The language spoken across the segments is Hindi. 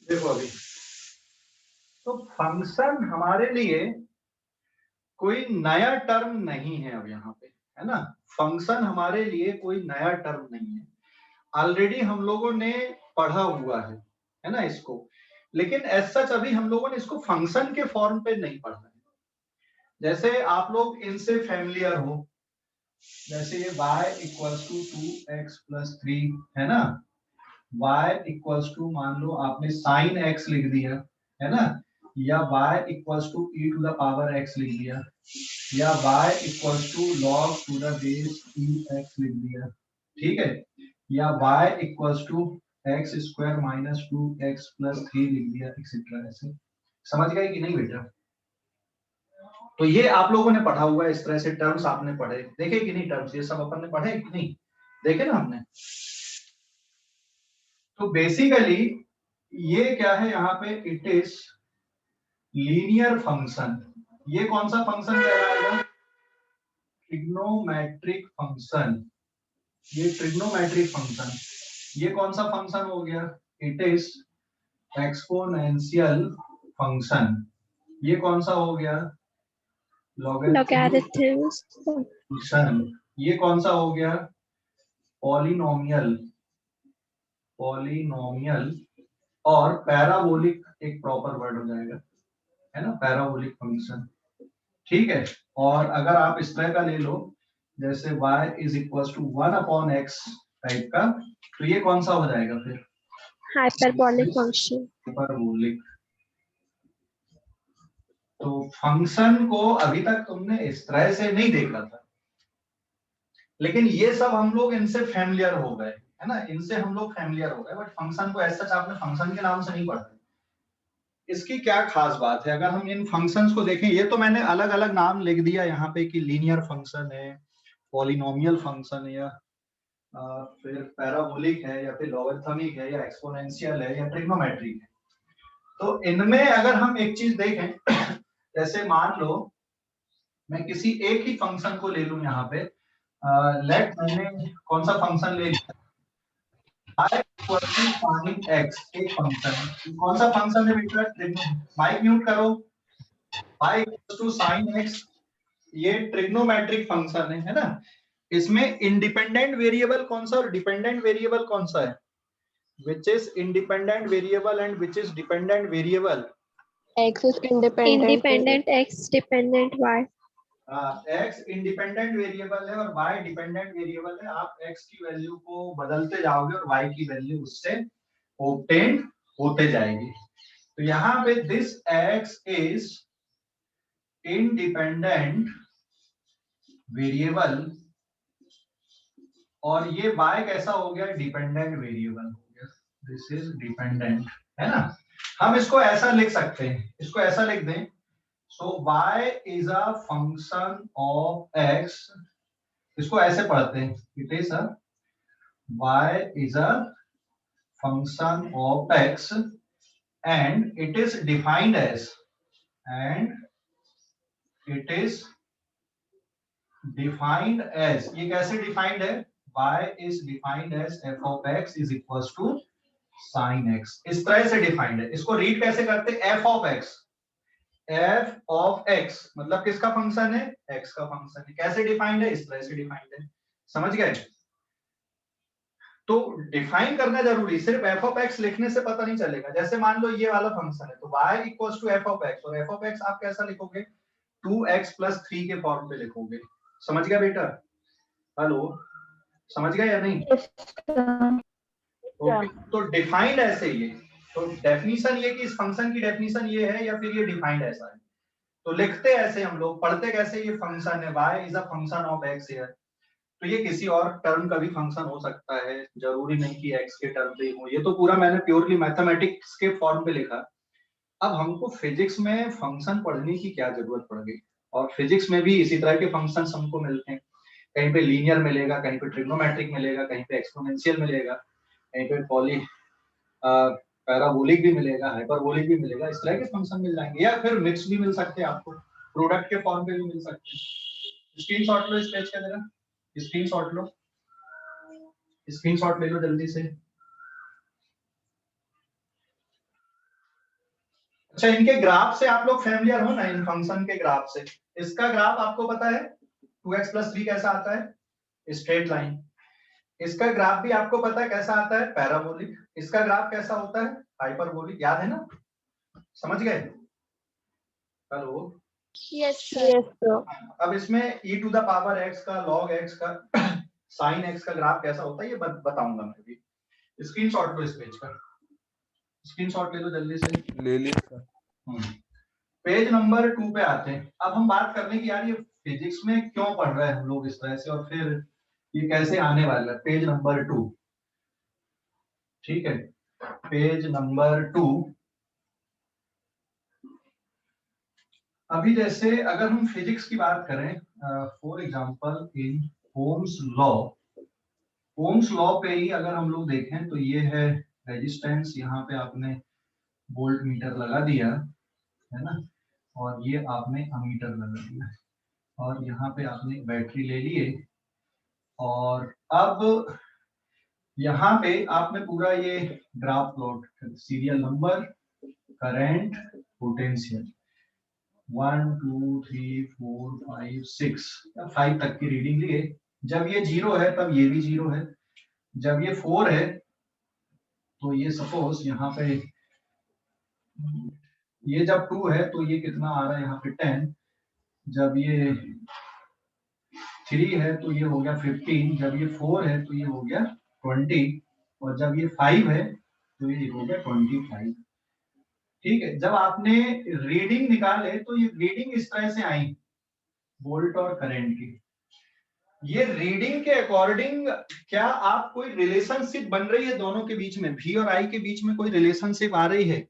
देखो अभी तो फंक्शन हमारे लिए कोई नया टर्म नहीं है अब यहाँ पे, है ना। फंक्शन हमारे लिए कोई नया टर्म नहीं है, ऑलरेडी हम लोगों ने पढ़ा हुआ है ना इसको। लेकिन एज सच अभी हम लोगों ने इसको फंक्शन के फॉर्म पे नहीं पढ़ा है। जैसे आप लोग इनसे फैमिलियर हो, जैसे ये y equals to 2x plus 3 है ना। y इक्वल्स टू मान लो आपने साइन x लिख दिया, है ना, या y equals to e to the power x लिख दिया, या y equals to log to the base e x लिख दिया, ठीक है, या y equals to x square minus 2x plus 3 लिख दिया, एक्सेट्रा। ऐसे समझ गए कि नहीं बेटा? तो ये आप लोगों ने पढ़ा हुआ है, इस तरह से टर्म्स आपने पढ़े, देखे कि नहीं? टर्म्स ये सब अपन ने पढ़े कि नहीं, देखे ना हमने? तो बेसिकली ये क्या है यहाँ पे, इट इज लीनियर फंक्शन। ये कौन सा फंक्शन कहलाएगा? Trigonometric function. ये ट्रिग्नोमेट्रिक फंक्शन, ये कौन सा फंक्शन हो गया? It is exponential function. ये कौन सा हो गया? logarithms, function. ये कौन सा हो गया? पॉलिनोमियल। पॉलिनोमियल और पैराबोलिक एक प्रॉपर वर्ड हो जाएगा, है ना, पैराबोलिक फंक्शन, ठीक है। और अगर आप इस तरह का ले लो, जैसे y is equal to 1/x type का, तो ये कौन सा हो जाएगा फिर? hyperbolic function. हाइपरबोलिक। तो फंक्शन को अभी तक तुमने इस तरह से नहीं देखा था, लेकिन ये सब हम लोग इनसे फैमिलियर हो गए, है ना, इनसे हम लोग फैमिलियर हो गए, बट फंक्शन को ऐसा आपने फंक्शन के नाम से नहीं पढ़ा। इसकी क्या खास बात है? अगर हम इन फंक्शंस को देखें, ये तो मैंने अलग अलग नाम लिख दिया यहाँ पे कि लीनियर फंक्शन है, पॉलिनोमियल फंक्शन है, या फिर पैराबोलिक है, या फिर लॉगरिथमिक है, या एक्सपोनेंशियल है, या ट्रिग्नोमेट्रिक है। तो इनमें अगर हम एक चीज देखें जैसे मान लो मैं किसी एक ही फंक्शन को ले लूं यहाँ पे, लेट मैंने कौन सा फंक्शन ले लिया, y equal to sin x, एक फंक्शन है। कौन सा फंक्शन है बेटा? माइक म्यूट करो। y equal to sin x, ये ट्रिग्नोमेट्रिक फंक्शन है ना। इसमें इंडिपेंडेंट वेरिएबल कौन सा और डिपेंडेंट वेरिएबल कौन सा है? Which is independent variable and which is dependent variable? X is independent. Independent x, dependent y. x independent variable है और y डिपेंडेंट वेरिएबल है। आप x की वैल्यू को बदलते जाओगे और y की वैल्यू उससे ऑब्टेन होते जाएगी। तो यहाँ पे this x is independent variable और ये y कैसा हो गया? डिपेंडेंट वेरिएबल हो गया। दिस इज डिपेंडेंट, है ना। हम इसको ऐसा लिख सकते हैं, इसको ऐसा लिख दें, so y is a function of x। इसको ऐसे पढ़ते हैं, it is a y is a function of x and it is defined as, ये कैसे डिफाइंड है? y is defined as f of x is equals to sin x। इस तरह से डिफाइंड है। इसको रीड कैसे करते हैं? f of x, f of x मतलब किसका फंक्शन है? x का फंक्शन है। कैसे डिफाइंड है? इस तरह से डिफाइंड है। समझ गए? तो डिफाइन करना जरूरी, सिर्फ f of x लिखने से पता नहीं चलेगा। जैसे मान लो ये वाला फंक्शन है, तो y equals to f of x, और f of x आप कैसा लिखोगे? 2x प्लस 3 के फॉर्म पे लिखोगे। समझ गया बेटा? हेलो, समझ गया या नहीं? ओके, तो डिफाइंड ऐसे ये, तो डेफिनेशन ये कि इस फंक्शन की डेफिनेशन ये है या फिर ये डिफाइंड ऐसा है। तो लिखते ऐसे हम लोग, पढ़ते कैसे? ये फंक्शन है y is a function of x here. तो ये किसी और टर्म का भी फंक्शन हो सकता है, जरूरी नहीं कि x के टर्म पे हो। ये तो पूरा मैंने प्योरली मैथमेटिक्स के फॉर्म पे लिखा। अब हमको फिजिक्स में फंक्शन पढ़ने की क्या जरूरत पड़ गई? और फिजिक्स में भी इसी तरह के फंक्शंस हमको मिलते हैं। कहीं पे लीनियर मिलेगा, कहीं पे ट्रिग्नोमेट्रिक मिलेगा, कहीं पे एक्सपोनेंशियल मिलेगा, कहीं पे पॉली पैराबोलिक भी मिलेगा, हाइपरबोलिक भी मिलेगा। इस तरह के फंक्शन मिल जाएंगे, या फिर मिक्स भी मिल सकते हैं, आपको प्रोडक्ट के फॉर्म पे भी मिल सकते हैं। स्क्रीनशॉट लो इस पेज का, जरा स्क्रीनशॉट लो, स्क्रीनशॉट ले लो जल्दी से। अच्छा, इनके ग्राफ से आप लोग फैमिलियर हो ना, इन फंक्शन के ग्राफ से। इसका ग्राफ आपको पता है 2x + 3 कैसा आता है, स्ट्रेट लाइन। इसका ग्राफ भी आपको पता है कैसा आता है, पैराबोलिक। इसका ग्राफ कैसा होता है, हाइपरबोलिक। याद है ना, समझ गए? Hello. Yes, sir. Yes, sir. अब इसमें e⁻x का log x का sin x का ग्राफ कैसा होता है ये बताऊंगा मैं भी। स्क्रीनशॉट लो इस पेज का, स्क्रीनशॉट ले लो जल्दी से। ले लिया। पेज नंबर 2 पे आते हैं। अब हम बात करने की यार, ये फिजिक्स में क्यों पढ़ रहे हैं हम लोग इस तरह से, और फिर ये कैसे आने वाला है। पेज नंबर 2, ठीक है, पेज नंबर 2। अभी जैसे अगर हम फिजिक्स की बात करें, for example in Ohm's law, Ohm's law पे ही अगर हम लोग देखें तो ये है रेजिस्टेंस, यहाँ पे आपने वोल्ट मीटर लगा दिया है ना, और ये आपने अमीटर लगा दिया, और यहाँ पे आपने बैटरी ले लिए, और अब यहाँ पे आपने पूरा ये graph plot, serial number, current, potential, 1 2 3 4 5 6, 5 तक की रीडिंग लिए। जब ये 0 है तब ये भी 0 है, जब ये 4 है तो ये सपोज यहाँ पे, ये जब 2 है तो ये कितना आ रहा है यहाँ पे 10, जब ये 3 है तो ये हो गया 15, जब ये 4 है तो ये हो गया 20, और जब ये 5 है तो ये हो गया 25। ठीक है, जब आपने रीडिंग निकाले तो ये रीडिंग इस तरह से आई, वोल्ट और करंट की। ये रीडिंग के अकॉर्डिंग क्या आप कोई रिलेशनशिप बन रही है दोनों के बीच में, V और I के बीच में कोई रिलेशनशिप आ रही है,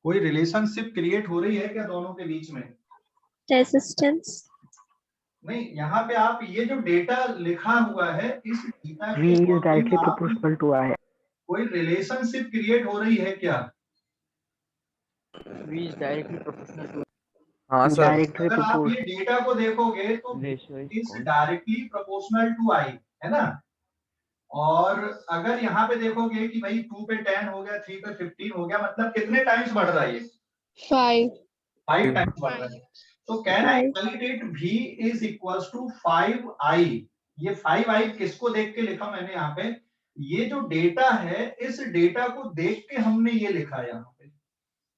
कोई रिलेशनशिप क्रिएट हो रही है क्या दोनों के बीच में? Resistance. नहीं, यहाँ पे आप ये जो डेटा लिखा हुआ है, इस डेटा V के is directly according आप proportional to I. कोई रिलेशनशिप क्रिएट हो रही है क्या? V is directly proportional to हाँ सर। Directly अगर आप ये proportional. डेटा को देखोगे तो ratio is is constant. Directly proportional to I, है ना। और अगर यहाँ पे देखोगे कि भाई 2 पे 10 हो गया, 3 पे 15 हो गया, मतलब कितने टाइम्स बढ़ रहा है ये? 5. 5 टाइम्स बढ़ रहा है। तो can I write it V is equals to 5I। ये 5I किसको देख के लिखा मैंने यहाँ पे, ये जो डेटा है इस डेटा को देख के हमने ये लिखा है यहाँ पे,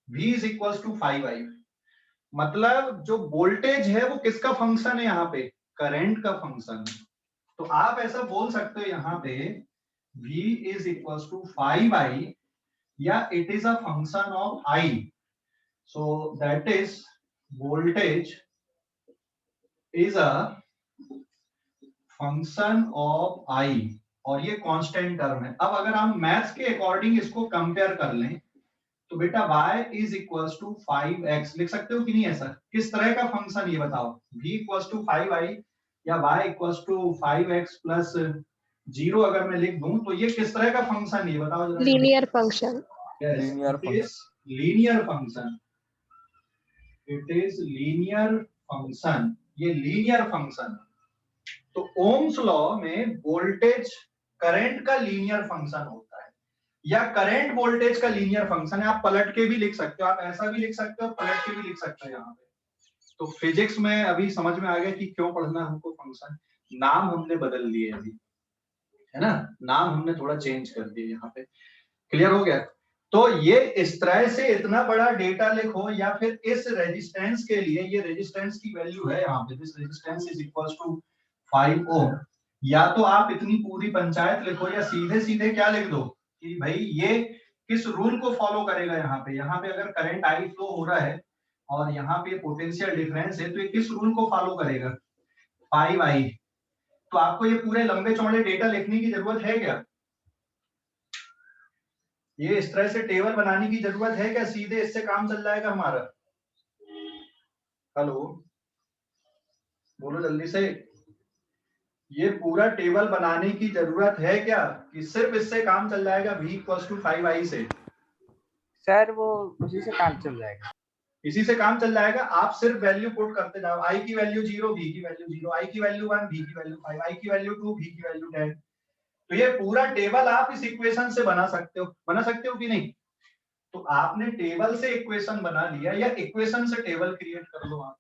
V is equals to 5I। मतलब जो वोल्टेज है वो किसका फंक्शन है यहाँ पे, करंट का फंक्शन है। तो आप ऐसा बोल सकते हो यहाँ पे V is equals to 5I, या it is a function of I। So that is voltage is a function of I, और ये कांस्टेंट टर्म है। अब अगर हम मैथ्स के अकॉर्डिंग इसको कंपेयर कर लें तो बेटा y is equals to 5x लिख सकते हो कि नहीं? ऐसा किस तरह का फंक्शन ये बताओ, v इक्वल्स टू 5I या y equals to 5x plus 0 अगर मैं लिख दूं तो ये किस तरह का फंक्शन ये बताओ जरा। Linear function. Linear linear function, it is linear function, ये लीनियर फंक्शन। तो ओम्स लॉ में वोल्टेज करंट का लीनियर फंक्शन होता है, या करंट वोल्टेज का लीनियर फंक्शन है। आप पलट के भी लिख सकते हो, आप ऐसा भी लिख सकते हो, पलट के भी लिख सकते हो यहाँ पे। तो फिजिक्स में अभी समझ में आ गया कि क्यों पढ़ना हमको फंक्शन। नाम हमने बदल दिए अभी, है ना, नाम हमने थोड़ा चेंज कर दिया यहाँ पे। क्लियर हो गया? तो ये इस तरह से इतना बड़ा डेटा लिखो, या फिर इस रेजिस्टेंस के लिए ये रेजिस्टेंस की वैल्यू है यहाँ पे, this resistance is equals to 5 ohm. या तो आप इतनी पूरी पंचायत लिखो, या सीधे सीधे क्या लिख दो कि भाई ये किस रूल को फॉलो करेगा। यहाँ पे अगर करंट I फ्लो हो रहा है और यहाँ पे पोटेंशियल डिफरेंस है, तो ये किस रूल को फॉलो करेगा, 5I। तो आपको ये पूरे लंबे चौड़े डेटा लिखने की जरूरत है क्या? ये इस तरह से टेबल बनाने की जरूरत है क्या? सीधे इससे काम चल जाएगा हमारा। हेलो, बोलो जल्दी से। ये पूरा टेबल बनाने की जरूरत है क्या कि सिर्फ इससे काम चल जाएगा, V इक्वल्स टू 5I से? सर वो उसी से काम चल जाएगा। इसी से काम चल जाएगा। आप सिर्फ वैल्यू पुट करते जाओ, I की वैल्यू 0, V की वैल्यू 0, I की वैल्यू 1, V की वैल्यू 5, I की वैल्यू 2, V की वैल्यू 10। तो ये पूरा टेबल आप इस इक्वेशन से बना सकते हो कि नहीं? तो आपने टेबल से इक्वेशन बना लिया या इक्वेशन से टेबल क्रिएट कर लो आप।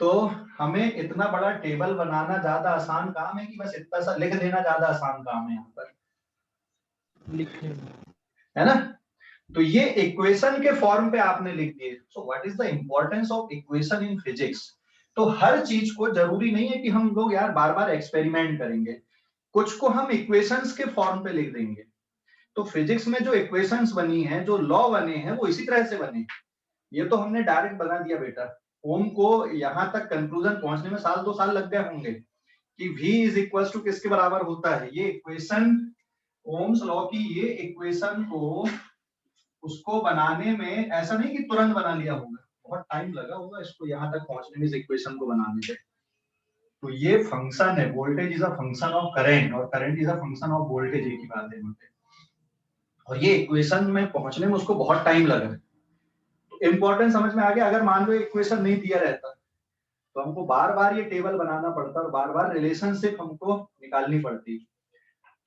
तो हमें इतना बड़ा टेबल बनाना ज्यादा आसान काम है कि बस इतना सा लिख देना ज्यादा आसान काम है यहाँ पर, लिखने है ना। तो ये इक्वेशन के फॉर्म पे आपने लिख दिए। So what is the importance of equation in physics. तो हर चीज को जरूरी नहीं है कि हम लोग यार बार बार एक्सपेरिमेंट करेंगे, कुछ को हम इक्वेशंस के फॉर्म पे लिख देंगे। तो फिजिक्स में जो इक्वेशंस बनी हैं, जो लॉ बने हैं, वो इसी तरह से बने। ये तो हमने डायरेक्ट बना दिया बेटा। ओम को यहां तक कंक्लूजन पहुंचने में साल 2 साल लग गए होंगे कि v इज इक्वल टू किसके बराबर होता है। ये इक्वेशन, ओम्स लॉ की ये इक्वेशन को उसको बनाने में ऐसा नहीं कि तुरंत बना लिया होगा, बहुत टाइम लगा होगा इसको यहाँ तक पहुंचने में, इस इक्वेशन को बनाने में। तो ये फंक्शन है, voltage is a function of current और current is a function of voltage, एक ही बात है। और ये इक्वेशन में पहुंचने में उसको बहुत टाइम लगा। तो इंपॉर्टेंट समझ में आ गया। अगर मान लो इक्वेशन नहीं दिया रहता तो हमको बार बार ये टेबल बनाना पड़ता और बार बार रिलेशनशिप हमको निकालनी पड़ती।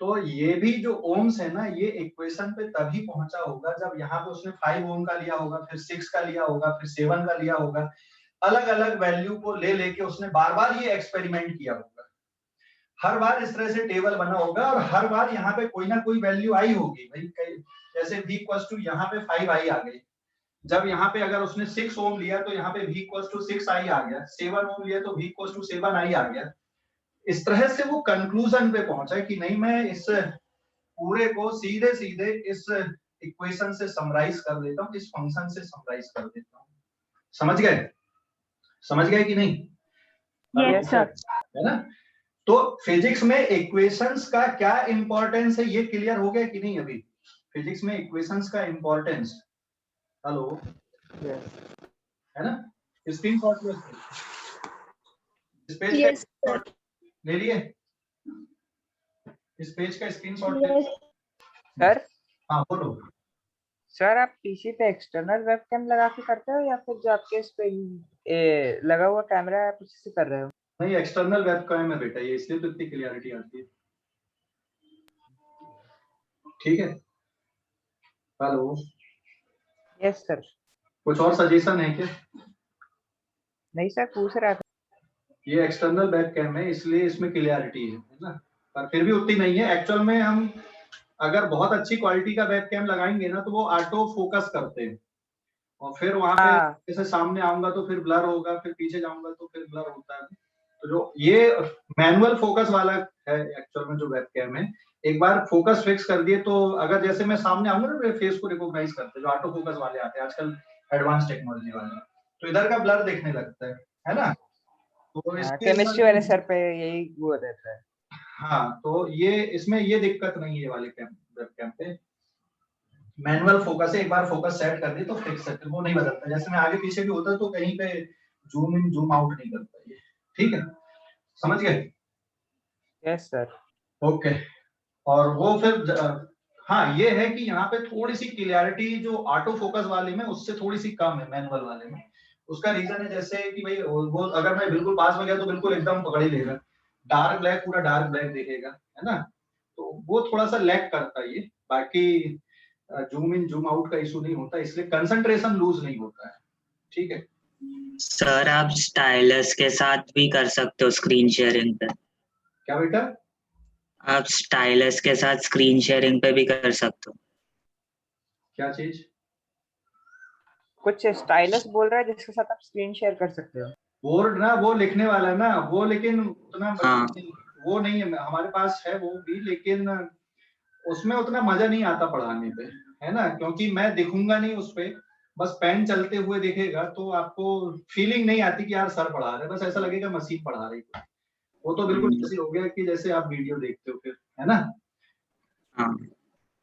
तो ये भी जो ओम्स है ना, ये इक्वेशन पे तभी पहुंचा होगा जब यहाँ पे उसने 5 ओम का लिया होगा, फिर 6 का लिया होगा, फिर 7 का लिया होगा। अलग अलग वैल्यू को ले लेके उसने बार बार ये एक्सपेरिमेंट किया होगा। हर बार इस तरह से टेबल बना होगा और हर बार यहाँ पे कोई ना कोई वैल्यू आई होगी भाई। जैसे v इक्वल टू यहाँ पे 5 आई आ गई। जब यहाँ पे अगर उसने 6 ओम लिया तो यहाँ पे v इक्वल टू 6 आई आ गया। 7 ओम लिया तो v इक्वल टू 7 आई आ गया। इस तरह से वो कंक्लूजन पे पहुंचा कि नहीं, मैं इस पूरे को सीधे सीधे इस इक्वेशन से समराइज कर देता हूँ, इस फंक्शन से समराइज कर देता हूँ। समझ गए? समझ गए कि नहीं? Yes, sir. है ना। तो फिजिक्स में इक्वेशंस का क्या इंपॉर्टेंस है, ये क्लियर हो गया कि नहीं? अभी फिजिक्स में इक्वेशंस का इंपॉर्टेंस, हेलो, है ना। Screen shot Yes, sir. ले लिए, इस पेज का स्क्रीन शॉट। Yes. सर हाँ बोलो। सर आप पीसी पे एक्सटर्नल वेबकैम लगा के करते हो या फिर जो आपके इस पे लगा हुआ कैमरा है आप उसी से कर रहे हो? नहीं, एक्सटर्नल वेबकैम है बेटा ये, इसलिए तो इतनी क्लियरिटी आती है। ठीक है, हेलो। Yes sir. कुछ और सजेशन है क्या? नहीं सर, पूछ रहा था। ये एक्सटर्नल वेबकैम है इसलिए इसमें क्लियरिटी है ना, पर फिर भी उतनी नहीं है। एक्चुअल में हम अगर बहुत अच्छी क्वालिटी का वेबकैम लगाएंगे ना तो वो ऑटो फोकस करते हैं और फिर वहां पे जैसे सामने आऊंगा तो फिर ब्लर होगा, फिर पीछे जाऊंगा तो फिर ब्लर होता है। तो जो ये मैनुअल फोकस वाला है एक्चुअल में जो वेबकैम है, एक बार फोकस फिक्स कर दिए तो अगर जैसे मैं सामने आऊंगा ना, मेरे फेस को रिकॉग्नाइज करते हैं, जो ऑटो फोकस वाले आते हैं आजकल एडवांस टेक्नोलॉजी वाले, तो इधर का ब्लर देखने लगता है ना। तो केमिस्ट्री वाले सर पे यही वो रहता है। हाँ, तो ये इसमें ये दिक्कत नहीं है वाले वेबकैम पे। मैनुअल फोकस है, एक बार फोकस सेट कर दी तो फिक्स है, वो नहीं बदलता। जैसे मैं आगे पीछे भी होता तो कहीं पे जूम इन जूम आउट नहीं करता ये। ठीक है, समझ गए? Yes sir. ओके। और वो फिर हाँ ये है कि यहाँ पे थोड़ी सी क्लियरिटी जो ऑटो फोकस वाले में उससे थोड़ी सी कम है मैनुअल वाले में। उसका रीजन है जैसे कि भाई वो अगर मैं बिल्कुल पास में गया तो बिल्कुल एकदम पकड़ ही लेगा, डार्क ब्लैक पूरा डार्क ब्लैक दिखेगा, है ना। तो वो थोड़ा सा लैग करता है ये। बाकी जूम इन जूम आउट का इशू नहीं होता, इसलिए कंसंट्रेशन लूज नहीं होता है। ठीक है सर, आप स्टाइलस के साथ भी कर सकते हो स्क्रीन शेयरिंग पे। क्या बेटा? आप स्टाइलस के साथ स्क्रीन शेयरिंग पे भी कर सकते हो। क्या चीज? कुछ स्टाइलस बोल रहा है जिसके साथ आप स्क्रीन शेयर कर सकते हो। बोर्ड ना, वो लिखने वाला ना वो, लेकिन उतना हाँ। वो नहीं है हमारे पास, है वो भी, लेकिन उसमें उतना मजा नहीं आता पढ़ाने पे, है ना। क्योंकि मैं दिखूंगा नहीं उस पे, बस पेन चलते हुए दिखेगा तो आपको फीलिंग नहीं आती कि यार सर पढ़ा रहे, बस ऐसा लगेगा मशीन पढ़ा रही है। वो तो बिल्कुल ऐसे हो गया कि जैसे आप वीडियो देखते हो फिर, है ना। हाँ।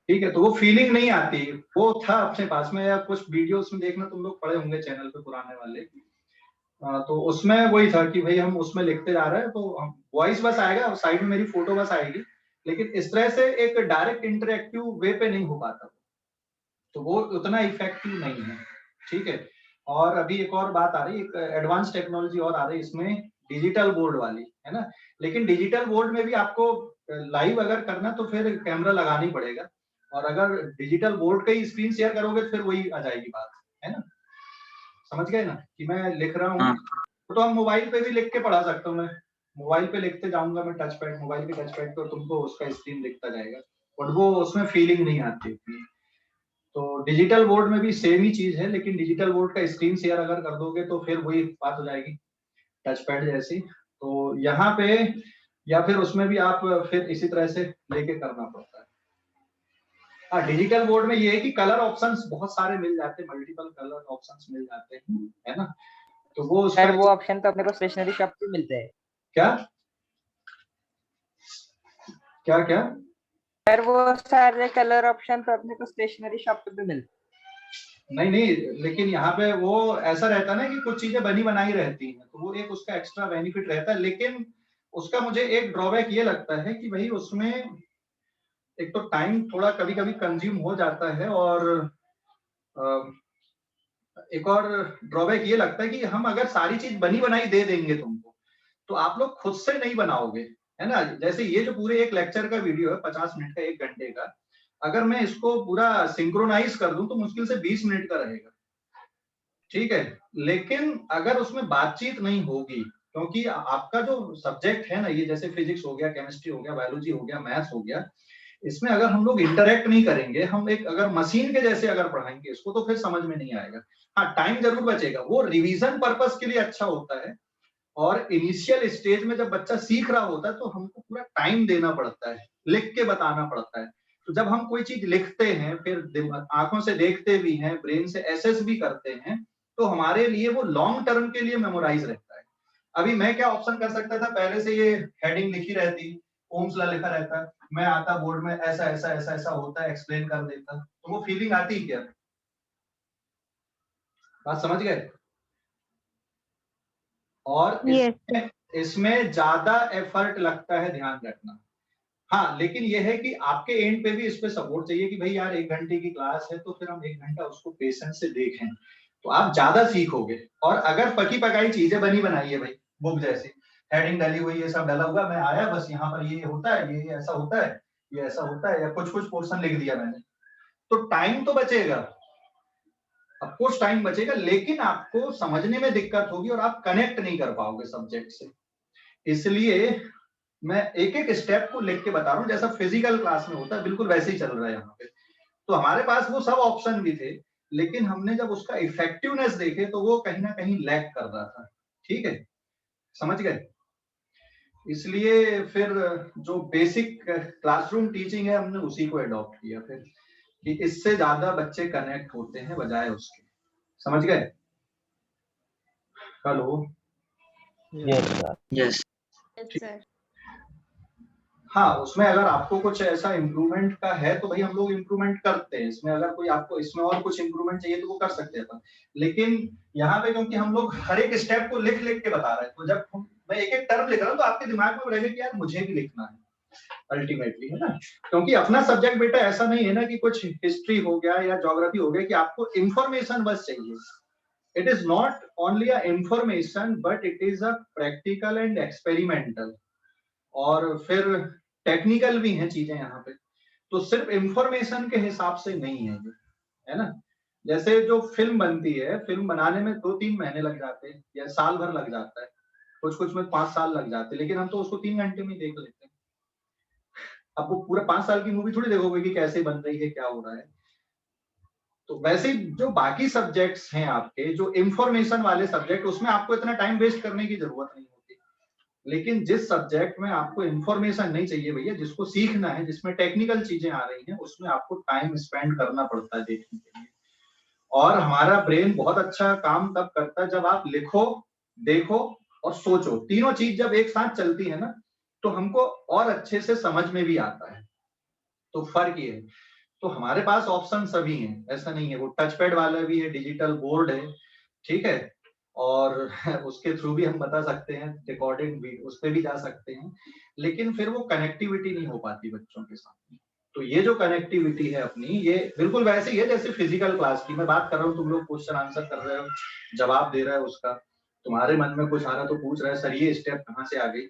ठीक है, तो वो फीलिंग नहीं आती। वो था अपने पास में, या कुछ वीडियोस में देखना तुम लोग पढ़े होंगे चैनल पे पुराने वाले, तो उसमें वही था कि भाई हम उसमें लिखते जा रहे हैं तो वॉइस बस आएगा और साइड में मेरी फोटो बस आएगी, लेकिन इस तरह से एक डायरेक्ट इंटरेक्टिव वे पे नहीं हो पाता, तो वो उतना इफेक्टिव नहीं है। ठीक है, और अभी एक और बात आ रही है, एक एडवांस टेक्नोलॉजी और आ रही है इसमें, डिजिटल बोर्ड वाली, है ना। लेकिन डिजिटल बोर्ड में भी आपको लाइव अगर करना तो फिर कैमरा लगाना ही पड़ेगा, और अगर डिजिटल बोर्ड का ही स्क्रीन शेयर करोगे तो फिर वही आ जाएगी बात, है ना? समझ गए ना कि मैं लिख रहा हूँ हाँ। तो हम मोबाइल पे भी लिख के पढ़ा सकता हूँ। मैं मोबाइल पे लिखते जाऊंगा, मैं टच पैड, मोबाइल के टच पैड पे, तुमको उसका स्क्रीन दिखता जाएगा और वो उसमें फीलिंग नहीं आती इतनी। तो डिजिटल बोर्ड में भी सेम ही चीज है, लेकिन डिजिटल बोर्ड का स्क्रीन शेयर अगर कर दोगे तो फिर वही बात हो जाएगी टच पैड जैसी। तो यहाँ पे या फिर उसमें भी आप फिर इसी तरह से लेके करना पड़ता है। हाँ, डिजिटल बोर्ड में ये है कि कलर ऑप्शंस बहुत सारे मिल जाते हैं, मल्टीपल कलर ऑप्शंस मिल जाते हैं, है ना? तो वो सर वो ऑप्शन तो अपने को स्टेशनरी शॉप पे मिलते हैं। क्या क्या क्या सर वो सारे कलर ऑप्शन तो अपने को स्टेशनरी शॉप पे भी मिलते हैं। नहीं, लेकिन यहाँ पे वो ऐसा रहता है ना कि कुछ चीजें बनी बनाई रहती हैं, तो वो एक उसका एक्स्ट्रा बेनिफिट रहता है। लेकिन उसका मुझे एक ड्रॉबैक ये लगता है कि भाई उसमें एक तो टाइम थोड़ा कभी कभी कंज्यूम हो जाता है, और एक और ड्रॉबैक ये लगता है कि हम अगर सारी चीज बनी बनाई दे देंगे तुमको, तो आप लोग खुद से नहीं बनाओगे, है ना? जैसे ये जो पूरे एक लेक्चर का वीडियो है 50 मिनट का, 1 घंटे का, अगर मैं इसको पूरा सिंक्रोनाइज कर दूं तो मुश्किल से 20 मिनट का रहेगा, ठीक है? लेकिन अगर उसमें बातचीत नहीं होगी, क्योंकि आपका जो सब्जेक्ट है ना, ये जैसे फिजिक्स हो गया, केमिस्ट्री हो गया, बायोलॉजी हो गया, मैथ्स हो गया, इसमें अगर हम लोग इंटरेक्ट नहीं करेंगे, हम एक अगर मशीन के जैसे अगर पढ़ाएंगे इसको, तो फिर समझ में नहीं आएगा। हाँ, टाइम जरूर बचेगा, वो रिवीजन पर्पस के लिए अच्छा होता है, और इनिशियल स्टेज में जब बच्चा सीख रहा होता है तो हमको पूरा टाइम देना पड़ता है, लिख के बताना पड़ता है। तो जब हम कोई चीज लिखते हैं, फिर आंखों से देखते भी हैं, ब्रेन से एसेस भी करते हैं, तो हमारे लिए वो लॉन्ग टर्म के लिए मेमोराइज रहता है। अभी मैं क्या ऑप्शन कर सकता था, पहले से ये हेडिंग लिखी रहती, ओम्स लॉ लिखा रहता, मैं आता बोर्ड में ऐसा ऐसा ऐसा ऐसा होता है, एक्सप्लेन कर देता, तो वो फीलिंग आती क्या? बात समझ गए? और इसमें ज्यादा एफर्ट लगता है, ध्यान रखना। हाँ, लेकिन ये है कि आपके एंड पे भी इस पे सपोर्ट चाहिए कि भाई यार 1 घंटे की क्लास है, तो फिर हम 1 घंटा उसको पेशेंस से देखें, तो आप ज्यादा सीखोगे। और अगर पकी पकाई चीजें बनी बनाई है भाई, बुक जैसी हेडिंग डली हुई, ये सब डला हुआ, मैं आया बस यहाँ पर ये होता है, ये ऐसा होता है, ये ऐसा होता है, या कुछ कुछ पोर्शन लिख दिया मैंने, तो टाइम तो बचेगा, ऑफकोर्स टाइम बचेगा, लेकिन आपको समझने में दिक्कत होगी और आप कनेक्ट नहीं कर पाओगे सब्जेक्ट से। इसलिए मैं एक एक स्टेप को लिख के बता रहा हूँ, जैसा फिजिकल क्लास में होता है बिल्कुल वैसे ही चल रहा है यहाँ पे। तो हमारे पास वो सब ऑप्शन भी थे, लेकिन हमने जब उसका इफेक्टिवनेस देखे तो वो कहीं ना कहीं लैग कर रहा था, ठीक है? समझ गए? इसलिए फिर जो बेसिक क्लासरूम टीचिंग है हमने उसी को अडॉप्ट किया फिर, कि इससे ज्यादा बच्चे कनेक्ट होते हैं बजाय उसके। समझ गए? हेलो? Yes sir. हाँ, उसमें अगर आपको कुछ ऐसा इम्प्रूवमेंट का है तो भाई हम लोग इम्प्रूवमेंट करते हैं इसमें, अगर कोई आपको इसमें और कुछ इम्प्रूवमेंट चाहिए तो वो कर सकते हैं। लेकिन यहाँ पे क्योंकि हम लोग हर एक स्टेप को लिख लिख के बता रहे हैं, तो जब मैं एक एक टर्म लिख रहा हूँ तो आपके दिमाग में रहेगा कि यार मुझे भी लिखना है अल्टीमेटली, है ना? क्योंकि अपना सब्जेक्ट बेटा ऐसा नहीं है ना कि कुछ हिस्ट्री हो गया या ज्योग्राफी हो गया कि आपको इंफॉर्मेशन बस चाहिए। It is not only a information but it is a practical and experimental, और फिर टेक्निकल भी हैं चीजें यहाँ पे, तो सिर्फ इंफॉर्मेशन के हिसाब से नहीं है ये, है ना? जैसे जो फिल्म बनती है, फिल्म बनाने में 2-3 महीने लग जाते हैं या साल भर लग जाता है, कुछ कुछ में 5 साल लग जाते हैं, लेकिन हम तो उसको 3 घंटे में देख लेते हैं। अब वो पूरा 5 साल की मूवी थोड़ी देखोगे कि कैसे बन रही है, क्या हो रहा है। तो वैसे जो बाकी सब्जेक्ट्स हैं आपके, जो इंफॉर्मेशन वाले सब्जेक्ट, उसमें आपको इतना टाइम वेस्ट करने की जरूरत नहीं होती। लेकिन जिस सब्जेक्ट में आपको इंफॉर्मेशन नहीं चाहिए भैया, जिसको सीखना है, जिसमें टेक्निकल चीजें आ रही हैं, उसमें आपको टाइम स्पेंड करना पड़ता है देखने के लिए। और हमारा ब्रेन बहुत अच्छा काम तब करता है जब आप लिखो, देखो और सोचो, तीनों चीज जब एक साथ चलती है ना, तो हमको और अच्छे से समझ में भी आता है। तो फर्क ये है। तो हमारे पास ऑप्शन सभी हैं, ऐसा नहीं है, वो टच पैड वाला भी है, डिजिटल बोर्ड है, ठीक है, और उसके थ्रू भी हम बता सकते हैं, रिकॉर्डिंग भी उस पर भी जा सकते हैं, लेकिन फिर वो कनेक्टिविटी नहीं हो पाती बच्चों के साथ। तो ये जो कनेक्टिविटी है अपनी, ये बिल्कुल वैसे ही है जैसे फिजिकल क्लास की मैं बात कर रहा हूँ। तुम लोग क्वेश्चन आंसर कर रहे हो, जवाब दे रहे हो, उसका तुम्हारे मन में कुछ आ रहा तो पूछ रहे सर ये स्टेप कहाँ से आ गई,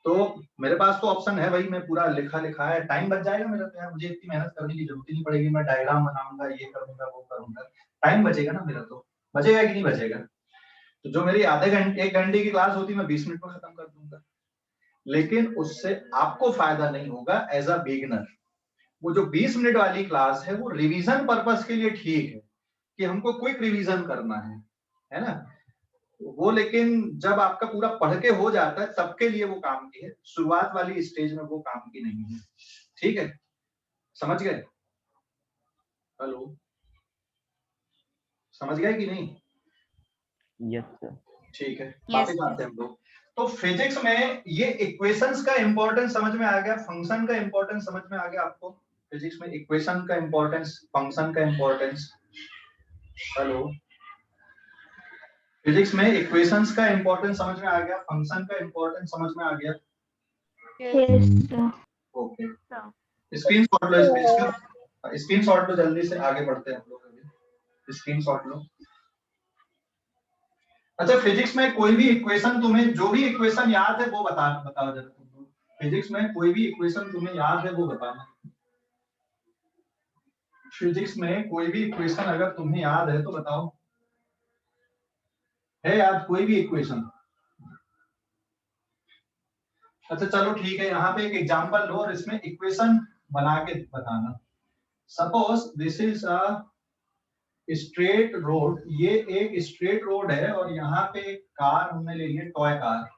तो मेरे पास तो ऑप्शन है भाई, मैं पूरा लिखा है, टाइम बच जाएगा मेरा, तो यार मुझे इतनी मेहनत करने की जरूरत ही नहीं पड़ेगी, मैं डायग्राम बनाऊंगा, ये करूंगा वो करूंगा, टाइम बचेगा ना मेरा, तो बचेगा कि नहीं बचेगा। तो जो मेरी आधे घंटे 1 घंटे की क्लास होती मैं 20 मिनट में खत्म कर दूंगा, लेकिन उससे आपको फायदा नहीं होगा एज अ बिगिनर। वो जो 20 मिनट वाली क्लास है वो रिवीजन पर्पस के लिए ठीक है कि हमको क्विक रिवीजन करना है ना वो, लेकिन जब आपका पूरा पढ़ के हो जाता है तब के लिए वो काम की है, शुरुआत वाली स्टेज में वो काम की नहीं है। ठीक है, समझ गए? हेलो, समझ गए कि नहीं? Yes sir. ठीक है, वापस आते हैं हम लोग। तो फिजिक्स में ये इक्वेशंस का इंपॉर्टेंस समझ में आ गया, फंक्शन का इंपॉर्टेंस समझ में आ गया आपको। फिजिक्स में इक्वेशन का इंपॉर्टेंस, फंक्शन का इंपॉर्टेंस। हेलो, फिजिक्स में इक्वेशंस का इंपॉर्टेंस समझ में आ गया, फंक्शन का इंपॉर्टेंस समझ में आ गया। Yes, sir. ओके, स्क्रीनशॉट लो इसका, स्क्रीनशॉट लो, जल्दी से आगे बढ़ते हैं हम लोग, अभी स्क्रीनशॉट लो। अच्छा, फिजिक्स में कोई भी इक्वेशन, तुम्हें जो भी इक्वेशन याद है वो बताओ जरा तुम लोग। फिजिक्स में कोई भी इक्वेशन तुम्हें याद है वो बताना। फिजिक्स में कोई भी इक्वेशन अगर तुम्हें याद है तो बताओ, है याद कोई भी इक्वेशन? अच्छा चलो ठीक है, यहाँ पे एक एग्जांपल लो और इसमें इक्वेशन बना के बताना। Suppose this is a straight road, ये एक स्ट्रेट रोड है और यहाँ पे एक कार हमने ले लिया, टॉय कार,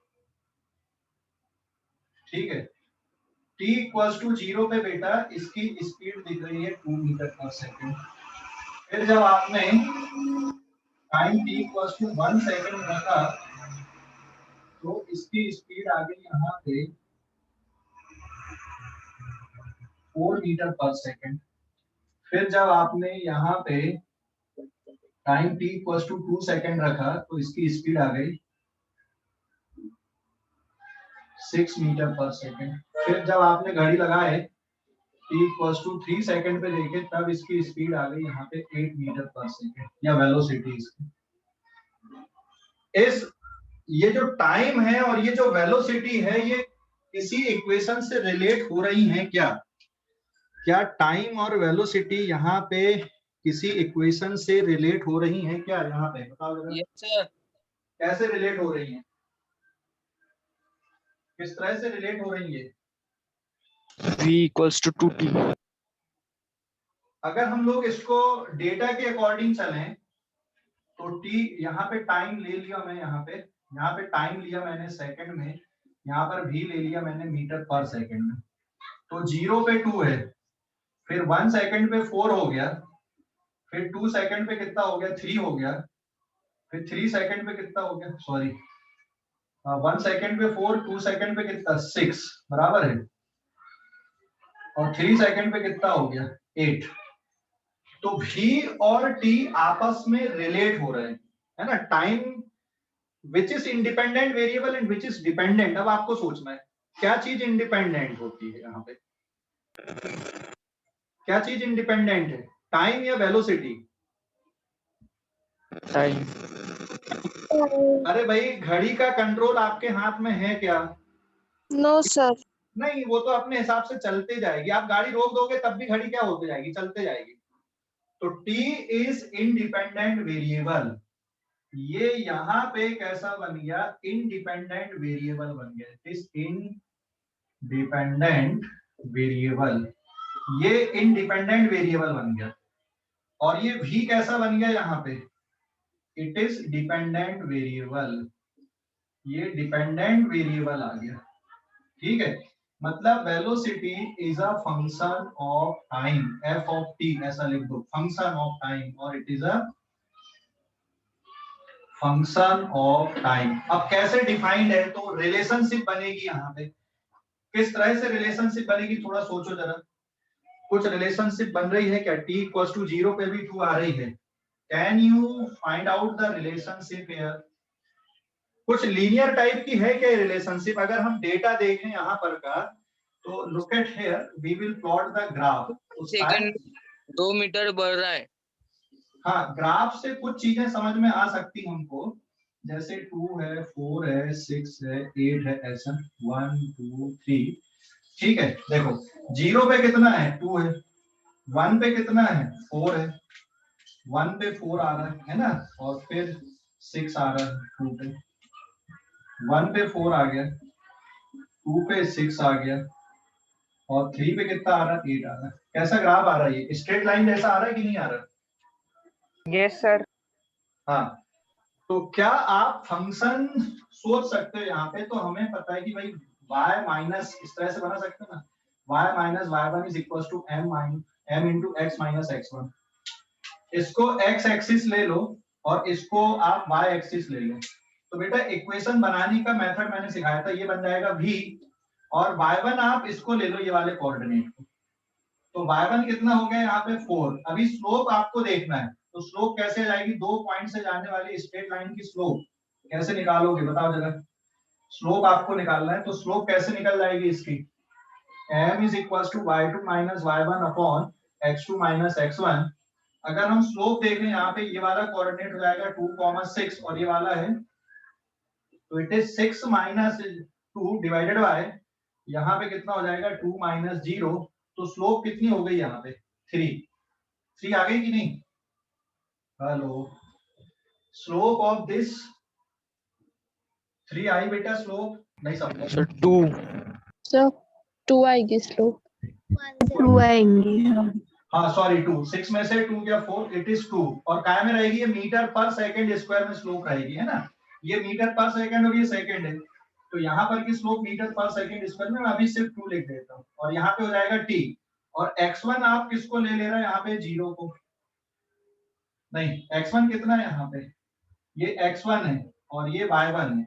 ठीक है। t इक्वल्स टू 0 पे बेटा इसकी स्पीड दिख रही है 2 मीटर पर सेकंड। फिर जब आपने time t equals to 1 second रखा तो इसकी स्पीड आ गई यहाँ पे 4 मीटर पर सेकंड। फिर जब आपने यहाँ पे time t equals to 2 second रखा तो इसकी स्पीड आ गई 6 मीटर पर सेकंड। फिर जब आपने घड़ी लगाए t इक्वल्स टू 3 सेकंड पे देखे तब इसकी स्पीड आ गई यहाँ पे 8 मीटर पर सेकंड, या वेलोसिटी इसकी। इस ये जो टाइम है और ये जो वेलोसिटी है ये किसी इक्वेशन से रिलेट हो रही हैं क्या? क्या टाइम और वेलोसिटी यहाँ पे किसी इक्वेशन से रिलेट हो रही हैं क्या? यहाँ पे बताओ जरा। Yes sir. कैसे रिलेट हो रही हैं? किस तरह से रिलेट हो रही है? v equals to 2t। अगर हम लोग इसको डेटा के अकॉर्डिंग चलें तो t यहाँ पे टाइम ले लिया मैं, यहाँ पे टाइम लिया मैंने सेकंड में, यहाँ पर भी ले लिया मैंने मीटर पर सेकंड में। तो 0 पे 2 है, फिर 1 सेकंड पे 4 हो गया, फिर 2 सेकंड पे कितना हो गया 3 हो गया, फिर 3 सेकंड पे कितना हो गया, सॉरी 1 सेकंड पे 4, 2 सेकंड पे कितना 6 बराबर है, और 3 सेकंड पे कितना हो गया 8। तो v और t आपस में रिलेट हो रहे हैं, है ना। Time which is independent variable and which is dependent. अब आपको सोचना है क्या चीज इंडिपेंडेंट होती है यहाँ पे, क्या चीज इंडिपेंडेंट है, टाइम या वेलोसिटी? टाइम। अरे भाई घड़ी का कंट्रोल आपके हाथ में है क्या? No sir. नहीं, वो तो अपने हिसाब से चलते जाएगी, आप गाड़ी रोक दोगे तब भी घड़ी क्या होती जाएगी, चलते जाएगी। तो t इज इंडिपेंडेंट वेरिएबल, ये यहाँ पे कैसा बन गया, इंडिपेंडेंट वेरिएबल बन गया, इस इंडिपेंडेंट वेरिएबल, ये इंडिपेंडेंट वेरिएबल बन गया। और ये v कैसा बन गया यहाँ पे, इट इज डिपेंडेंट वेरिएबल, ये डिपेंडेंट वेरिएबल आ गया, ठीक है। मतलब velocity is a function of time, f of t ऐसा लिख दो, फंक्शन ऑफ टाइम, और it is a function of time. अब कैसे डिफाइंड है, तो रिलेशनशिप बनेगी यहाँ पे, किस तरह से रिलेशनशिप बनेगी थोड़ा सोचो जरा। कुछ रिलेशनशिप बन रही है क्या, t इक्वल्स टू 0 पे भी 2 आ रही है, can you find out the relationship here? कुछ लीनियर टाइप की है क्या रिलेशनशिप? अगर हम डेटा देखें यहाँ पर का, तो look at here, we will plot the graph. Second 2 metre बढ़ रहा है। हाँ, ग्राफ से कुछ चीजें समझ में आ सकती हमको, जैसे 2 है, 4 है, 6 है, 8 है, ऐसा 1 2 3। ठीक है, देखो 0 पे कितना है, 2 है, 1 पे कितना है, 4 है, 1 पे 4 आ रहा है ना, और फिर 6 आ रहा है 2 पे, 1 पे 4 आ गया, 2 पे 6 आ गया, और 3 पे कितना आ रहा है, 8 आ रहा है। कैसा ग्राफ आ रहा है, ये स्ट्रेट लाइन जैसा आ रहा है कि नहीं आ रहा? Yes sir. हाँ, तो क्या आप फंक्शन सोच सकते हो यहाँ पे? तो हमें पता है कि भाई y माइनस इस तरह से बना सकते हैं ना, y minus y1 is equal to m into x minus x1। इसको x एक्सिस ले लो और इसको आप y एक्सिस ले लो। तो बेटा इक्वेशन बनाने का मेथड मैंने सिखाया था, ये बन जाएगा v, और y1 आप इसको ले लो, ये वाले कोऑर्डिनेट को। तो y1 कितना हो गया यहाँ पे 4। अभी स्लोप आपको देखना है, तो स्लोप कैसे जाएगी, 2 पॉइंट से जाने वाली स्ट्रेट लाइन की स्लोप कैसे निकालोगे बताओ जरा। स्लोप आपको निकालना है, तो स्लोप कैसे निकल जाएगी इसकी, m is equal to y2 minus y1 upon x2 minus x1। अगर हम स्लोप देखें यहाँ पे, ये वाला कोऑर्डिनेट हो जाएगा 2,6 और ये वाला है, तो it is 6 minus 2 divided by, यहाँ पे कितना हो जाएगा 2 माइनस 0। तो स्लोप कितनी हो गई यहाँ पे, 3 आ गई कि नहीं? हेलो, स्लोप ऑफ दिस 3 आई बेटा, स्लोप नहीं समझा Sir, 2. सर 2 आएगी स्लोप। 2 आएंगे। हाँ सॉरी 2, 6 में से 2 गया 4, इट इज 2। और काय में रहेगी, ये मीटर पर सेकंड स्क्वायर में स्लोप रहेगी, है ना, ये मीटर पर सेकंड और ये सेकंड है, तो यहाँ पर की स्लोप मीटर पर सेकंड स्क्वायर में, मैं अभी सिर्फ 2 लिख देता हूँ, और यहाँ पे हो जाएगा t। और x1 आप किसको ले रहे हैं यहाँ पे, 0 को, नहीं x1 कितना है यहाँ पे, ये x1 है और ये y1 है,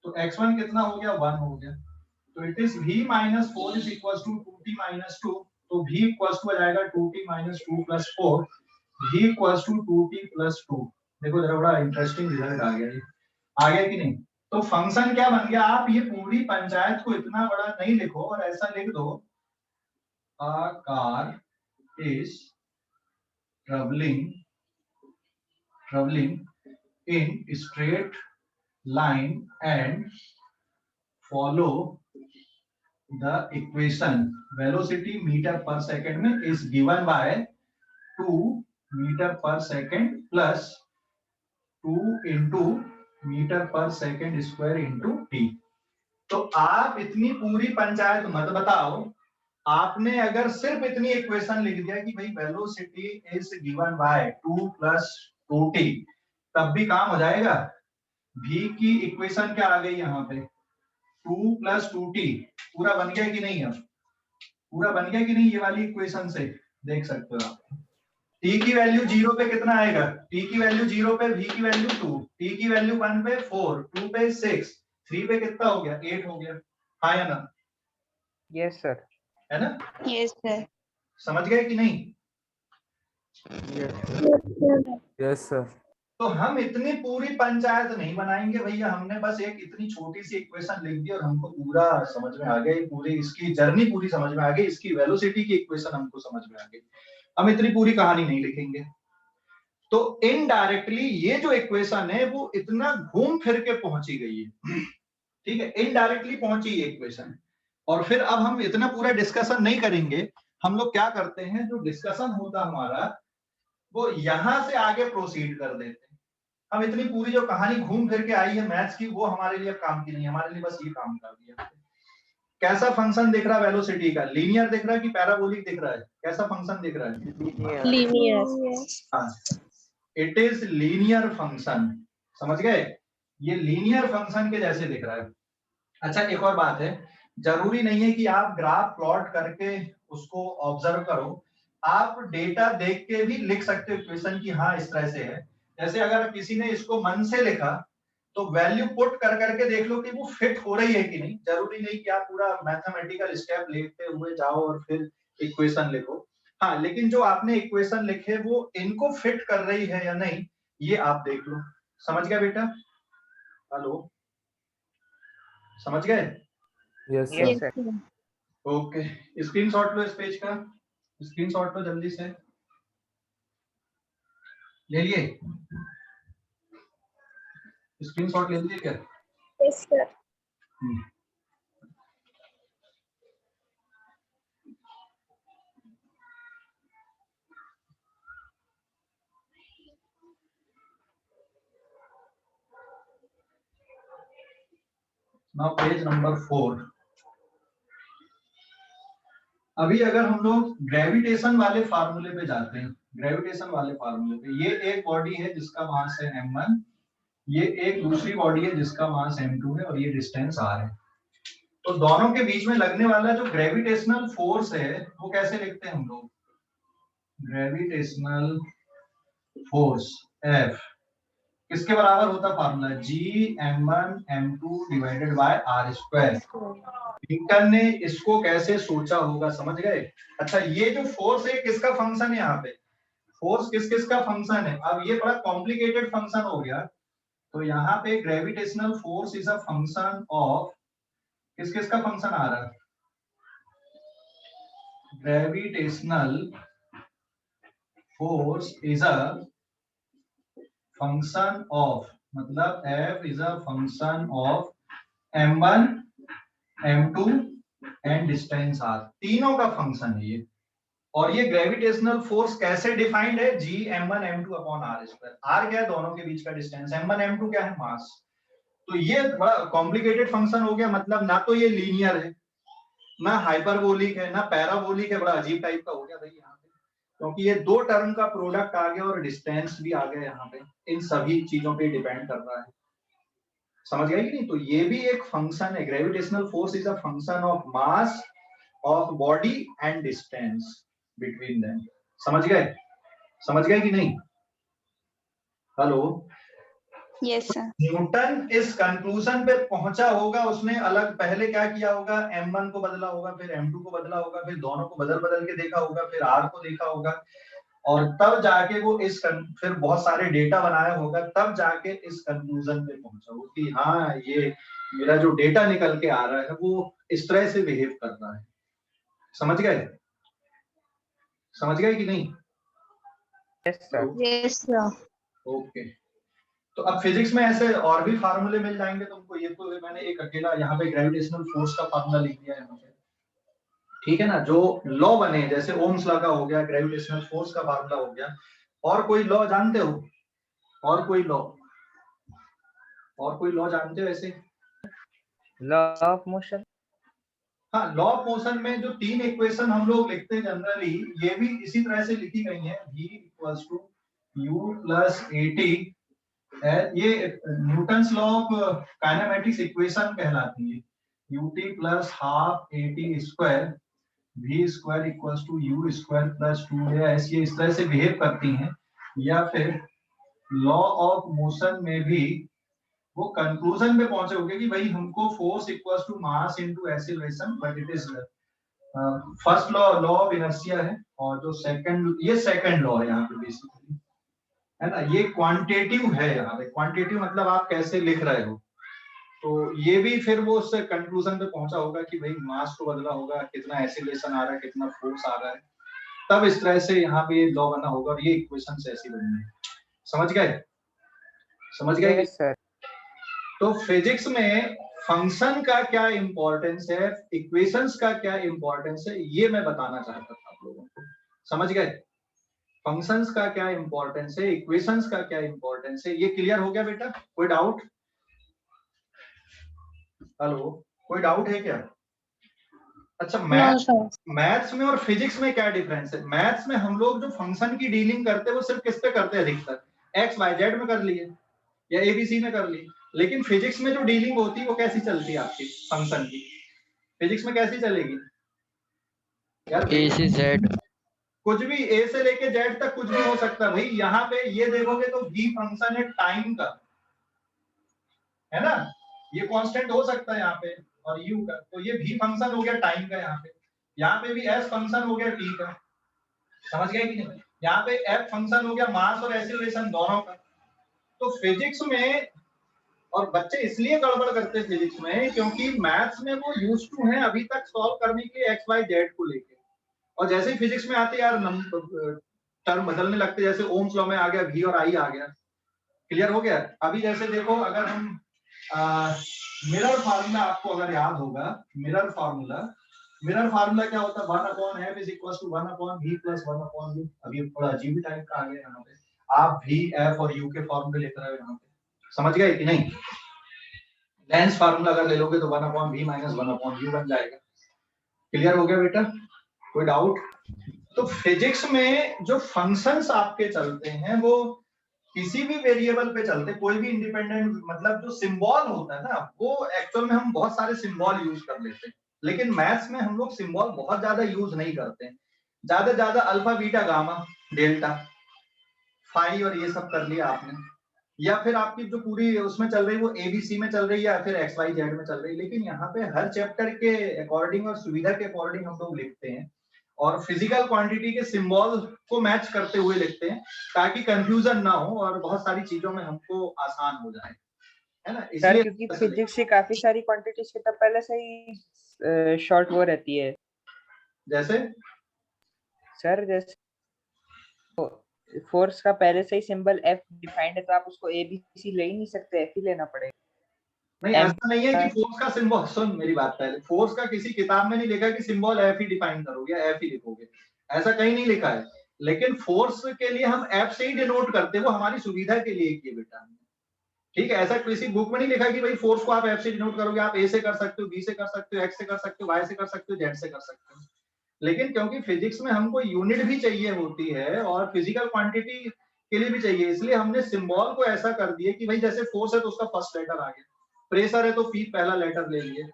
तो x1 कितना हो गया, 1 हो गया। तो it is v minus 4 is equal to 2t minus 2। तो v इक्वल टू हो जाएगा 2t minus 2 plus 4, v equal to 2t plus 2। देखो जरा बड़ा इंटरेस्टिंग रिजल्ट आ गया, ये आ गया कि नहीं? तो फंक्शन क्या बन गया, आप ये पूरी पंचायत को इतना बड़ा नहीं लिखो और ऐसा लिख दो, a car is traveling in straight line and follow the equation velocity meter per second में is given by 2 meter per second plus 2 into meter per second square into t। तो आप इतनी पूरी पंचायत मत बताओ, आपने अगर सिर्फ इतनी इक्वेशन लिख दिया कि भाई velocity is given by 2 plus 2t, तब भी काम हो जाएगा। v की इक्वेशन क्या आ गई यहाँ पे, 2 प्लस 2t, पूरा बन गया कि नहीं? अब पूरा बन गया कि नहीं, ये वाली इक्वेशन से देख सकते हो आप। t की वैल्यू 0 पे कितना आएगा, t की वैल्यू 0 पे v की वैल्यू 2, t की वैल्यू 1 पे 4, 2 पे 6, 3 पे कितना हो गया, 8 हो गया। हाँ या ना? Yes sir. है ना? Yes sir. समझ गए कि नहीं? Yes sir. तो हम इतनी पूरी पंचायत नहीं बनाएंगे भैया, हमने बस एक इतनी छोटी सी इक्वेशन लिख दी और हमको पूरा समझ में आ गया, पूरी इसकी जर्नी पूरी समझ में आ गई, इसकी वेलोसिटी की इक्वेशन हमको समझ में आ गई। हम इतनी पूरी कहानी नहीं लिखेंगे। तो इनडायरेक्टली ये जो इक्वेशन है वो इतना घूम फिर के पहुंची गई है, ठीक है, इनडायरेक्टली पहुंची ये इक्वेशन। और फिर अब हम इतना पूरा डिस्कशन नहीं करेंगे, हम लोग क्या करते हैं, जो डिस्कशन होता हमारा वो यहां से आगे प्रोसीड कर देते हैं। हम इतनी पूरी जो कहानी घूम फिर के आई है मैथ्स की, वो हमारे लिए काम की नहीं, हमारे लिए बस ये काम कर दिया। कैसा फंक्शन दिख रहा है वेलोसिटी का, लीनियर दिख रहा है कि पैराबोलिक दिख रहा है, कैसा फंक्शन दिख रहा है? Linear. It is linear function, समझ गए, ये लीनियर फंक्शन के जैसे दिख रहा है। अच्छा एक और बात है, जरूरी नहीं है कि आप ग्राफ प्लॉट करके उसको ऑब्जर्व करो, आप डेटा देख के भी लिख सकते हो इक्वेशन की, हाँ इस तरह से है। जैसे अगर किसी ने इसको मन से लिखा तो वैल्यू पुट कर करके देख लो कि वो फिट हो रही है कि नहीं, जरूरी नहीं कि आप पूरा मैथमेटिकल स्टेप लेते हुए जाओ और फिर इक्वेशन लिखो। हाँ लेकिन जो आपने इक्वेशन लिखे वो इनको फिट कर रही है या नहीं, ये आप देख लो। समझ गया बेटा? हेलो, समझ गए? Yes yes sir. Sir. Okay, screenshot लो इस पेज का, स्क्रीनशॉट लो जल्दी से, ले लिए? स्क्रीनशॉट ले लिए क्या? Yes, sir. Now page number 4। अभी अगर हम लोग ग्रेविटेशन वाले फार्मूले पे जाते हैं, ग्रेविटेशन वाले फार्मूले पे, ये एक बॉडी है जिसका मास है m1, ये एक दूसरी बॉडी है जिसका मास m2 है और ये डिस्टेंस r है। तो दोनों के बीच में लगने वाला जो ग्रेविटेशनल फोर्स है वो कैसे लिखते हैं हम लोग? ग्रेविटेशनल फोर्स F किसके बराबर होता है formula? G(m1 m2 divided by r square. Newton ने इसको कैसे सोचा होगा, समझ गए? अच्छा, ये जो फोर्स है किसका फंक्शन है? यहाँ पे फोर्स किस किस का फंक्शन है? अब ये बड़ा कॉम्प्लिकेटेड फंक्शन हो गया। तो यहाँ पे gravitational force is a function of किस किस का फंक्शन आ रहा है? Gravitational force is a function of, मतलब F is a function of m1 m2 and distance r, तीनों का फंक्शन है ये। और ये ग्रेविटेशनल फोर्स कैसे डिफाइंड है? G(m1 m2 upon r square. r क्या है? दोनों के बीच का डिस्टेंस। m1 m2 क्या है? मास। तो ये बड़ा कॉम्प्लिकेटेड फंक्शन हो गया, मतलब ना तो ये लीनियर है, ना हाइपरबोलिक है, ना पैराबोलिक है, बड़ा अजीब टाइप का हो गया भाई यहाँ पे, क्योंकि ये दो टर्म का प्रोडक्ट आ गया और डिस्टेंस भी आ गया यहाँ पे। इन सभी चीजों पे डिपेंड कर रहा है, समझ गए कि नहीं? तो ये भी एक फंक्शन है। Gravitational force is a function of mass of body and distance between them. समझ गए? समझ गए कि नहीं? हेलो? Yes, sir. न्यूटन इस कंक्लूजन पे पहुंचा होगा, उसने अलग पहले क्या किया होगा? m1 को बदला होगा, फिर m2 को बदला होगा, फिर दोनों को बदल बदल के देखा होगा, फिर r को देखा होगा, और तब जाके वो फिर बहुत सारे डेटा बनाया होगा, तब जाके इस कंक्लूजन पे पहुंचा होगा कि हाँ, ये मेरा जो डेटा निकल के आ रहा है वो इस तरह से बिहेव कर रहा है। समझ गए? समझ गए कि नहीं? Yes, sir. Yes, sir. Okay. तो अब फिजिक्स में ऐसे और भी फार्मूले मिल जाएंगे तुमको। ये तो मैंने एक अकेला यहाँ पे ग्रेविटेशनल फोर्स का फार्मूला लिख दिया है यहाँ पे, ठीक है ना? जो लॉ बने, जैसे ओम्स लॉ का हो गया, ग्रेविटेशनल फोर्स का फार्मूला हो गया। और कोई लॉ जानते हो? और कोई लॉ? और कोई लॉ जानते हो ऐसे? Law of motion. हाँ, लॉ ऑफ मोशन में जो तीन इक्वेशन हम लोग लिखते हैं जनरली, ये भी इसी तरह से लिखी गई है। v = u + at, ये Newton's law of kinematics equation कहलाती है। ut + ½ at² v² = u² + 2as, ये इस तरह से बिहेव करती हैं। या फिर लॉ ऑफ मोशन में भी वो कंक्लूजन पे पहुंचे होंगे कि भाई हमको force equals to mass into acceleration, but it is first law of inertia है, और जो ये सेकंड लॉ है यहाँ पे बेसिकली, है ना? ये क्वांटिटेटिव है यहाँ पे। क्वांटिटेटिव मतलब आप कैसे लिख रहे हो। तो ये भी फिर वो उससे कंक्लूजन पे पहुंचा होगा कि भाई मास को बदला होगा, कितना एक्सीलरेशन आ रहा है, कितना फोर्स आ रहा है, तब इस तरह से यहाँ पे ये लॉ बना होगा और ये इक्वेशन ऐसी बनी है। समझ गए? समझ गए? Yes, sir. तो फिजिक्स में फंक्शन का क्या इंपॉर्टेंस है, इक्वेशंस का क्या इंपॉर्टेंस है, ये मैं बताना चाहता था आप लोगों को। समझ गए? फंक्शंस का क्या इंपॉर्टेंस है, इक्वेशंस का क्या इंपॉर्टेंस है, ये क्लियर हो गया बेटा? कोई डाउट? हेलो, कोई डाउट है क्या? अच्छा, मैथ्स में और फिजिक्स में क्या डिफरेंस है? मैथ्स में हम लोग जो फंक्शन की डीलिंग करते हैं वो सिर्फ किस पे करते हैं अधिकतर? एक्स वाई जेड में कर लिए या एबीसी में कर ली। लेकिन फिजिक्स में जो डीलिंग होती है वो कैसी चलती है आपकी फंक्शन की? फिजिक्स में कैसी चलेगी यार? A से Z, कुछ भी, ए से लेके जेड तक कुछ भी हो सकता है भाई। यहाँ पे ये देखोगे तो v फंक्शन है टाइम का, है ना? ये कांस्टेंट हो सकता है यहाँ पे, और u का, तो ये v फंक्शन हो गया टाइम का। यहाँ पे भी s फंक्शन हो गया t का। समझ गए कि नहीं? यहाँ पे f फंक्शन हो गया मास और एक्सीलरेशन दोनों का। तो फिजिक्स में, और बच्चे इसलिए गड़बड़ करते हैं फिजिक्स में क्योंकि मैथ्स में वो यूज टू हैं अभी तक सॉल्व करने के एक्स वाई जेड को लेके, और जैसे ही फिजिक्स में आते यार टर्म बदलने लगते, जैसे ओम्स लॉ में आ गया v और i आ गया, क्लियर हो गया? अभी जैसे देखो, अगर हम मिरर फार्मूला आपको अगर याद होगा, मिरर फार्मूला क्या होता है? 1/f is equal to 1/v plus 1/u। अभी थोड़ा अजीब टाइप का आ गया यहाँ पे, आप v, f और u के फॉर्म में लिख रहे हो यहाँ पे, समझ गए कि नहीं? लेंस फार्मूला अगर ले लोगे तो 1/v माइनस 1/u बन जाएगा। क्लियर हो गया बेटा? कोई डाउट? तो फिजिक्स में जो फंक्शंस आपके चलते हैं वो किसी भी वेरिएबल पे चलते, कोई भी इंडिपेंडेंट, मतलब जो सिंबल होता है ना, वो एक्चुअल में हम बहुत सारे सिंबल यूज कर लेते हैं, लेकिन मैथ्स में हम लोग सिंबल बहुत ज्यादा यूज नहीं करते हैं। ज्यादा alpha beta gamma delta phi और ये सब कर लिया आपने, या फिर आपकी जो पूरी उसमें चल रही है वो एबीसी में चल रही है या फिर एक्स वाई जेड में चल रही है। लेकिन यहाँ पे हर चैप्टर के अकॉर्डिंग और सुविधा के अकॉर्डिंग हम लोग लिखते हैं और फिजिकल क्वांटिटी के सिंबल को मैच करते हुए लिखते हैं ताकि कंफ्यूजन ना हो और बहुत सारी चीजों में हमको आसान हो जाए, है ना? सर क्योंकि फिजिक्स की काफी सारी क्वांटिटीज की तब पहले से ही शॉर्ट वो रहती है। जैसे सर जैसे फोर्स का पहले से ही सिंबल F डिफाइंड है तो आप उसको A B C ले ही नहीं सकते, F ही लेना पड़ेगा। नहीं, ऐसा नहीं है कि फोर्स का सिंबल, सुन मेरी बात पहले, फोर्स का किसी किताब में नहीं लिखा कि सिंबल F ही डिफाइन करोगे या F ही लिखोगे, ऐसा कहीं नहीं लिखा है। लेकिन फोर्स के लिए हम F से ही डिनोट करते हैं, वो हमारी सुविधा के लिए किए बेटा, ठीक है? ऐसा किसी बुक में नहीं लिखा कि भाई फोर्स को आप F से डिनोट करोगे, आप A से कर सकते हो, B से कर सकते हो, X से कर सकते हो, Y से कर सकते हो, Z से कर सकते हो। लेकिन क्योंकि फिजिक्स में हमको यूनिट भी चाहिए होती है और फिजिकल क्वांटिटी के लिए भी चाहिए, इसलिए हमने सिंबल को ऐसा कर दिया कि भाई जैसे फोर्स है तो उसका फर्स्ट लेटर आ गया, प्रेशर है तो P पहला लेटर ले लिए।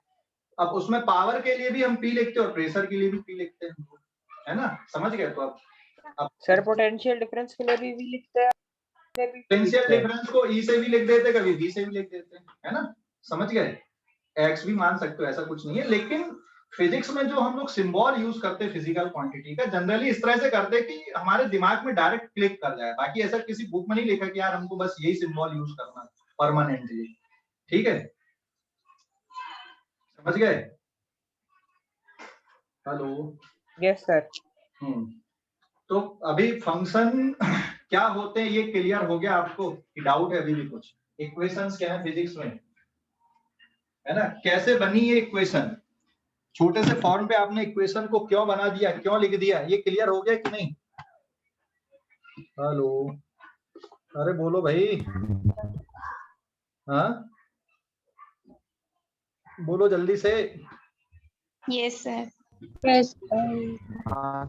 अब उसमें पावर के लिए भी हम P लिखते हैं और प्रेशर के लिए भी P लिखते हैं, है ना? समझ गए? तो अब सर पोटेंशियल डिफरेंस के लिए भी लिखते हैं, पोटेंशियल डिफरेंस को E से भी लिख देते, कभी V से भी लिख देते हैं, है ना? समझ गए? X भी मान सकते हो, ऐसा कुछ नहीं है। लेकिन फिजिक्स में जो हम लोग सिंबल यूज करते हैं फिजिकल क्वांटिटी का, जनरली इस तरह से करते हैं कि हमारे दिमाग में डायरेक्ट क्लिक कर जाए। बाकी ऐसा किसी बुक में नहीं लिखा कि यार हमको बस यही सिंबल यूज करना है परमानेंटली, ठीक है? समझ गए? हेलो? Yes sir. तो अभी फंक्शन क्या होते हैं ये क्लियर हो गया आपको कि डाउट है अभी भी कुछ? इक्वेशंस क्या है फिजिक्स में, है ना? कैसे बनी ये इक्वेशन, छोटे से फॉर्म पे आपने इक्वेशन को क्यों बना दिया, क्यों लिख दिया, ये क्लियर हो गया कि नहीं? हेलो? अरे बोलो भाई, हाँ बोलो जल्दी से। Yes, sir. Yes. हाँ